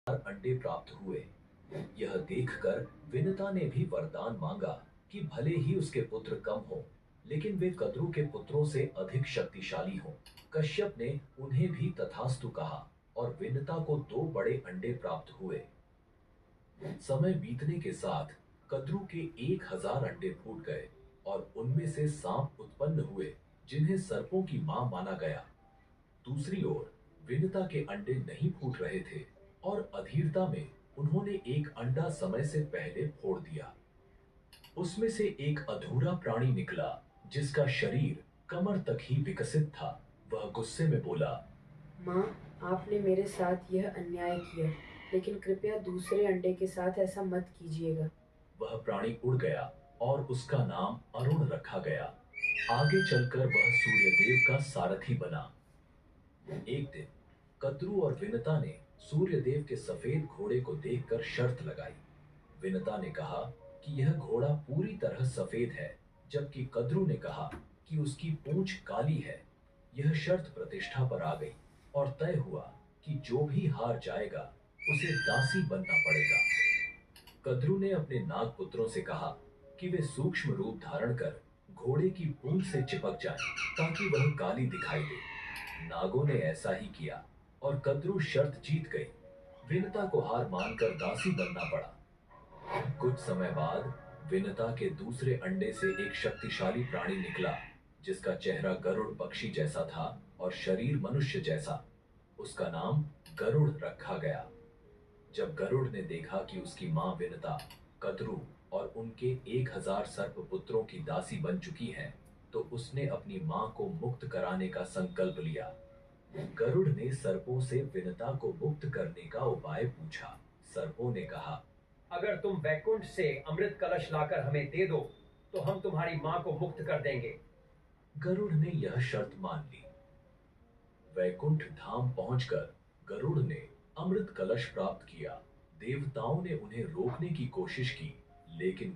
अंडे प्राप्त हुए। यह देखकर विनता ने भी वरदान मांगा कि भले ही उसके पुत्र कम हो, लेकिन वे कद्रु के पुत्रों से अधिक शक्तिशाली हों। कश्यप ने उन्हें भी तथास्तु कहा और विनता को 2 बड़े अंडे प्राप्त हुए। समय बीतने के साथ कद्रु के 1000 अंडे फूट गए और उनमें से सांप उत्पन्न हुए, जिन्हें सर्पों की मां माना गया। दूसरी ओर विनता के अंडे नहीं फूट रहे थे और अधीरता में उन्होंने एक अंडा समय से पहले फोड़ दिया। उसमें से एक अधूरा प्राणी निकला, जिसका शरीर कमर तक ही विकसित था। वह गुस्से में बोला, माँ, आपने मेरे साथ यह अन्याय किया, लेकिन कृपया दूसरे अंडे के साथ ऐसा मत कीजिएगा। वह प्राणी उड़ गया और उसका नाम अरुण रखा गया। आगे चलकर वह सूर्यदेव का सारथी बना। एक दिन कद्रु और विनता ने सूर्यदेव के सफेद घोड़े को देखकर शर्त लगाई। विनता ने कहा कि यह घोड़ा पूरी तरह सफेद है, जबकि कद्रु ने कहा कि उसकी पूंछ काली है। यह शर्त प्रतिष्ठा पर आ गई और तय हुआ कि जो भी हार जाएगा उसे दासी बनना पड़ेगा। कद्रु ने अपने नाग पुत्रों से कहा कि वे सूक्ष्म रूप धारण कर घोड़े की पूंछ से चिपक जाएं, ताकि वह काली दिखाई दे। नागों ने ऐसा ही किया और कद्रु शर्त जीत गई। विनता को हार मानकर दासी बनना पड़ा। कुछ समय बाद विनता के दूसरे अंडे से एक शक्तिशाली प्राणी निकला, जिसका चेहरा गरुड़ पक्षी जैसा था और शरीर मनुष्य जैसा। उसका नाम गरुड़ रखा गया। जब गरुड़ ने देखा कि उसकी मां विनता कद्रु और उनके 1000 सर्प पुत्रों की दासी बन चुकी है, तो उसने अपनी मां को मुक्त कराने का संकल्प लिया। गरुड़ ने सर्पों से विनता को मुक्त करने का उपाय पूछा। सर्पों ने कहा, अगर तुम वैकुंठ से अमृत कलश लाकर हमें दे दो, तो हम तुम्हारी मां को मुक्त कर देंगे। गरुड़ ने यह शर्त मान ली। वैकुंठ धाम पहुंचकर गरुड़ ने अमृत कलश प्राप्त किया। देवताओं ने उन्हें रोकने की कोशिश की, लेकिन